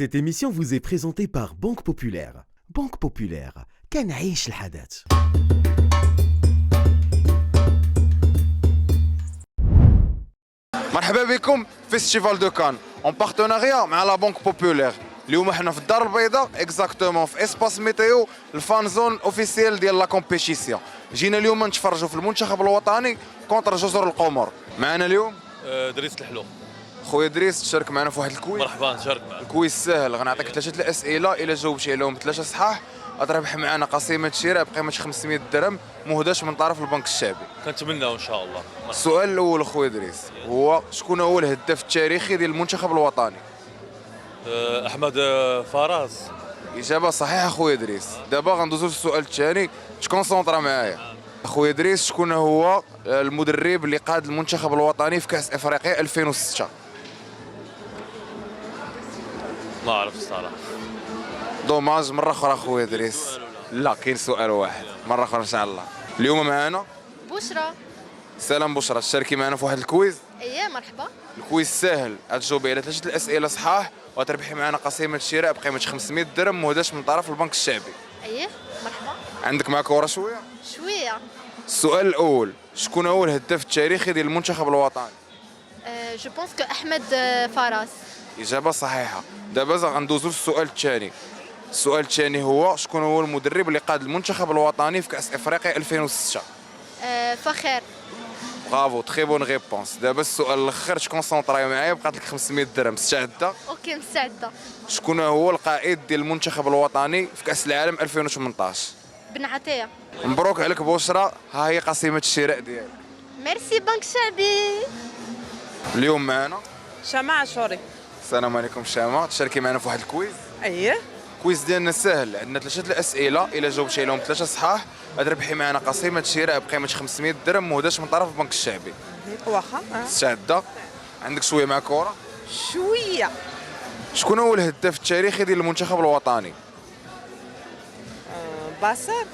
Cette émission vous est présentée par Banque Populaire. Banque Populaire, كنعيش الحدث. مرحبا بكم فيستيفال دو كان اون بارتناريا مع لا بنك بوبولير. اليوم حنا في الدار البيضاء اكزاكتومون في اسباس ميتيو الفان زون اوفيسيال ديال لا كومبيتيسيون. جينا اليوم نتفرجوا في المنتخب الوطني كونتر جزر القمر. معنا اليوم دريس الحلو. خويا دريس تشارك معنا في واحد الكويز. مرحبا نشارك معك. الكويز سهل، غنعطيك ثلاثه الاسئله، الا جاوبتي عليهم ثلاثه صحاح غتربح معنا قسيمه شراء بقيمه 500 درهم مهداش من طرف البنك الشعبي. كنتمناو ان شاء الله. السؤال الاول خويا دريس هو شكون هو الهداف التاريخي ديال المنتخب الوطني؟ احمد فراس. اجابه صحيحه خويا دريس. دابا غندوزو للسؤال الثاني، تكونسونطرا معايا. خويا دريس شكون هو المدرب اللي قاد المنتخب الوطني في كاس افريقيا 2006؟ ما عرفت الصراحه. دوماج. مره اخرى خويا دريس. لا كاين سؤال واحد مره اخرى ان شاء الله. اليوم معنا بشرى. سلام بشرى، تشاركي معنا في واحد الكويز. اييه مرحبا. الكويز ساهل، غتجاوبي على ثلاثه الاسئله صحاح وتربحي معنا قسيمه شراء بقيمه 500 درهم مهداش من طرف البنك الشعبي. اييه مرحبا. عندك معك ورا شويه؟ شويه. السؤال الاول شكون هو الهداف التاريخي ديال المنتخب الوطني؟ جو بونس كو احمد فراس. اجابه صحيحه. دابا غندوزو للسؤال الثاني. السؤال الثاني هو شكون هو المدرب اللي قاد المنتخب الوطني في كاس افريقيا 2006؟ فخر. برافو، تري بون ريبونس. دابا السؤال الاخر، تكونسونطراي معايا، بقات لك 500 درهم. مستعده؟ اوكي مستعده. شكون هو القائد ديال المنتخب الوطني في كاس العالم 2018؟ بن عطيه. مبروك عليك بشرى، ها هي قسيمه الشراء ديالك. ميرسي بنك شعبي. اليوم معنا شمع عاشوري. السلام عليكم شامه، تشاركي معنا في واحد الكويز. اييه. الكويز ديالنا سهل، عندنا ثلاثه الاسئله، الا جاوبتي عليهم ثلاثه صحاح غتربحي معنا قسيمه شراء بقيمه 500 درهم مهداش من طرف البنك الشعبي. واخا. مستعده؟ عندك شويه مع كره؟ شويه. شكون هو الهداف التاريخي ديال المنتخب الوطني؟ باصر.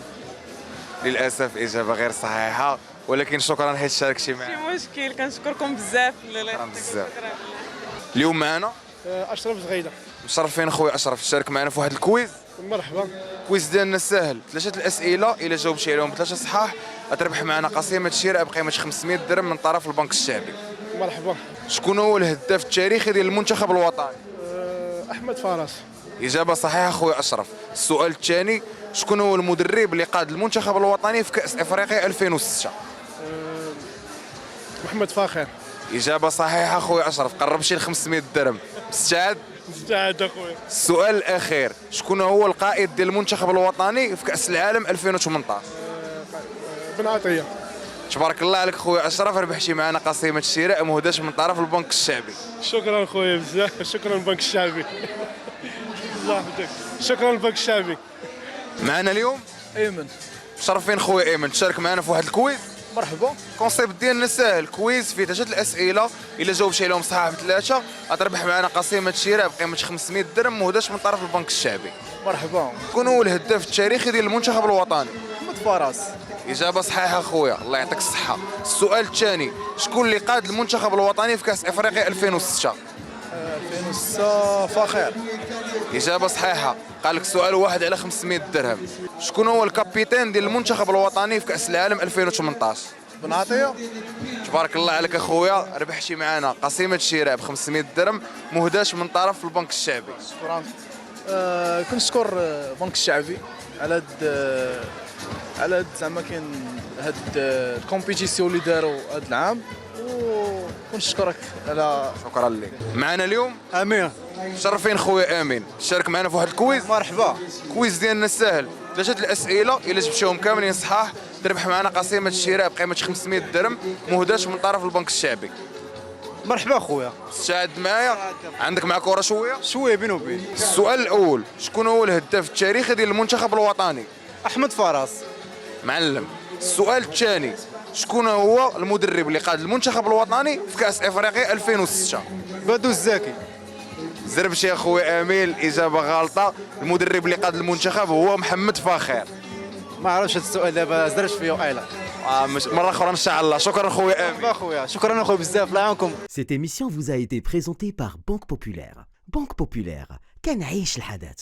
للاسف اجابه غير صحيحه، ولكن شكرا حيت شاركتي ماشي معنا. مشكل، كنشكركم بزاف. شكرا بزاف. اليوم معنا اشرف زغيده. مشرفين خويا اشرف، تشارك معنا في واحد الكويز. مرحبا. الكويز ديالنا سهل، ثلاثه الاسئله، الا جاوبتي عليهم ثلاثه صحاح غتربح معنا قسيمه شراء بقيمه 500 درهم من طرف البنك الشعبي. مرحبا. شكون هو الهداف التاريخي ديال المنتخب الوطني؟ احمد فراس. اجابه صحيحه خويا اشرف. السؤال الثاني شكون هو المدرب اللي قاد المنتخب الوطني في كاس افريقيا 2006؟ محمد فاخر. اجابه صحيحه خويا اشرف، قربتي ل 500 درهم. مستعد؟ مستعد اخويا. السؤال الاخير شكون هو القائد ديال المنتخب الوطني في كاس العالم 2018؟ بن عطيه. تبارك الله عليك خويا اشرف، ربحتي معنا قسيمه الشراء مهداش من طرف البنك الشعبي. شكرا خويا بزاف، شكرا البنك الشعبي. الله يحفظك. شكرا البنك الشعبي. معنا اليوم ايمن. مشرفين خويا ايمن، تشارك معنا في واحد الكويز. مرحبا. الكونسيبت ديالنا ساهل، كويز فيه ثلاثه الاسئله، الا جاوبتي عليهم صحاح بثلاثه غتربح معنا قسيمه شراء بقيمه 500 درهم مهداش من طرف البنك الشعبي. مرحبا. شكون هو الهداف التاريخي ديال المنتخب الوطني؟ محمد فراس. اجابه صحيحه خويا، الله يعطيك الصحه. السؤال الثاني شكون اللي قاد المنتخب الوطني في كاس افريقيا 2006؟ 2006 فاخر. اجابه صحيحه. قال لك سؤال واحد على 500 درهم. شكون هو الكابيتان ديال المنتخب الوطني في كاس العالم 2018؟ بن عطيه. تبارك الله عليك اخويا، ربحتي معنا قسيمه شراء ب 500 درهم مهداش من طرف البنك الشعبي. شكرا. كنشكر البنك الشعبي على هاد زعما كاين هاد الكومبيتيسيون اللي داروا هاد العام، ونشكرك على. شكرا لك. معنا اليوم امين. مشرفين خويا امين، تشارك معنا في واحد الكويز. مرحبا. الكويز ديالنا سهل، ثلاثه الاسئله، الا جبتيهم كاملين صحاح تربح معنا قسيمه الشراء بقيمه 500 درهم مهداش من طرف البنك الشعبي. مرحبا خويا. تشاهد معايا؟ عندك معك ورا شويه؟ شويه بينو وبين. السؤال الاول شكون هو الهداف التاريخي ديال المنتخب الوطني؟ احمد فراس. معلم. السؤال الثاني شكون هو المدرب اللي قاد المنتخب الوطني في كاس افريقيا 2006؟ بدو الزاكي. زربتي يا خويا امين، اجابه غلطه. المدرب اللي قاد المنتخب هو محمد فاخر. ما عرفتش هذا السؤال دابا زربت فيه وقيله. مره اخرى ان شاء الله. شكرا خويا امين. اخويا شكرا اخويا بزاف، الله يعاونكم. Cette émission vous a été présentée par Banque Populaire. Banque Populaire, كنعيش الحدث.